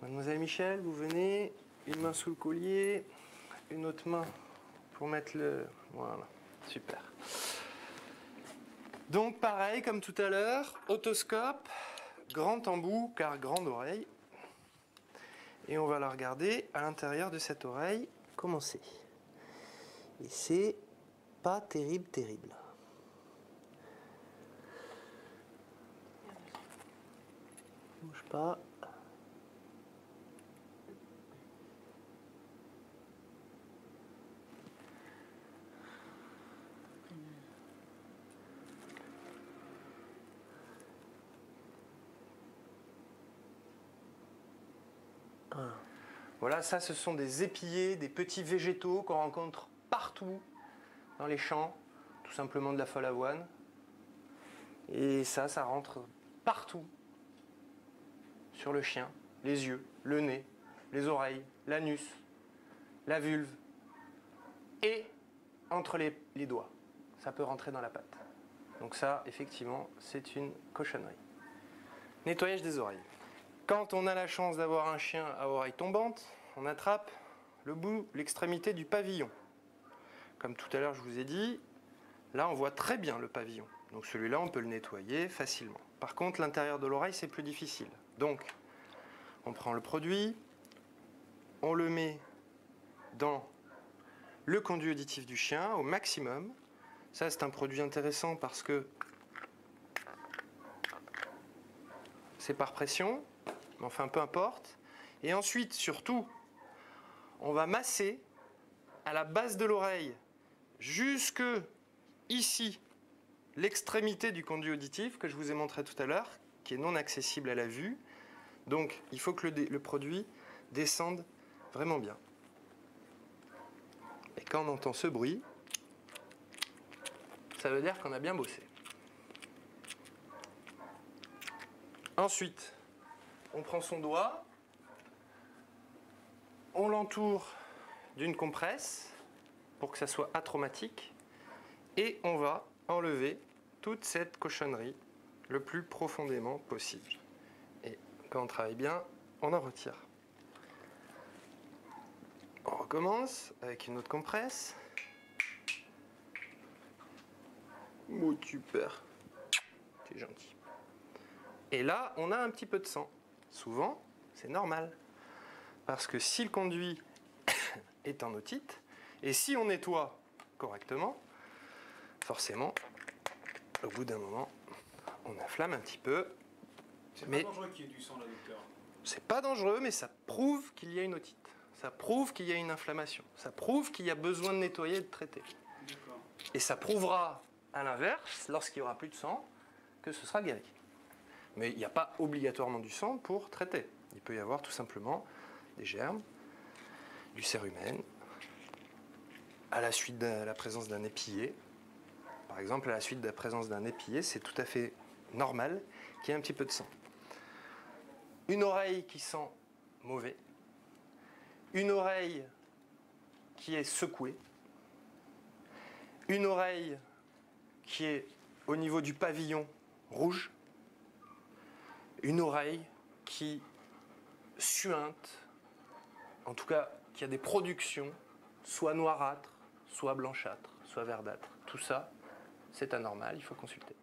Mademoiselle Michel, vous venez, une main sous le collier, une autre main pour mettre le... Voilà, super. Donc pareil, comme tout à l'heure, otoscope, grand embout car grande oreille. Et on va la regarder à l'intérieur de cette oreille, comment c'est. Et c'est pas terrible, terrible. Bouge pas. Voilà, ça ce sont des épillets, des petits végétaux qu'on rencontre partout dans les champs, tout simplement de la folle avoine. Et ça rentre partout sur le chien, les yeux, le nez, les oreilles, l'anus, la vulve et entre les doigts. Ça peut rentrer dans la patte. Donc ça, effectivement, c'est une cochonnerie. Nettoyage des oreilles. Quand on a la chance d'avoir un chien à oreille tombante, on attrape le bout, l'extrémité du pavillon. Comme tout à l'heure je vous ai dit, là on voit très bien le pavillon. Donc celui-là on peut le nettoyer facilement. Par contre l'intérieur de l'oreille c'est plus difficile. Donc on prend le produit, on le met dans le conduit auditif du chien au maximum. Ça c'est un produit intéressant parce que c'est par pression. Enfin, peu importe. Et ensuite, surtout, on va masser à la base de l'oreille jusque ici, l'extrémité du conduit auditif que je vous ai montré tout à l'heure, qui est non accessible à la vue. Donc, il faut que le produit descende vraiment bien. Et quand on entend ce bruit, ça veut dire qu'on a bien bossé. Ensuite, on prend son doigt, on l'entoure d'une compresse pour que ça soit atraumatique et on va enlever toute cette cochonnerie le plus profondément possible. Et quand on travaille bien, on en retire. On recommence avec une autre compresse. Oh, super, t'es gentil. Et là, on a un petit peu de sang. Souvent, c'est normal. Parce que si le conduit est en otite, et si on nettoie correctement, forcément, au bout d'un moment, on inflamme un petit peu. C'est pas dangereux qu'il y ait du sang là, docteur? C'est pas dangereux, mais ça prouve qu'il y a une otite. Ça prouve qu'il y a une inflammation. Ça prouve qu'il y a besoin de nettoyer et de traiter. D'accord. Et ça prouvera, à l'inverse, lorsqu'il n'y aura plus de sang, que ce sera guéri. Mais il n'y a pas obligatoirement du sang pour traiter. Il peut y avoir tout simplement des germes, du cérumen, à la suite de la présence d'un épillé. Par exemple, à la suite de la présence d'un épillé, c'est tout à fait normal qu'il y ait un petit peu de sang. Une oreille qui sent mauvais, une oreille qui est secouée, une oreille qui est au niveau du pavillon rouge, une oreille qui suinte, en tout cas qui a des productions soit noirâtres, soit blanchâtres, soit verdâtres. Tout ça, c'est anormal, il faut consulter.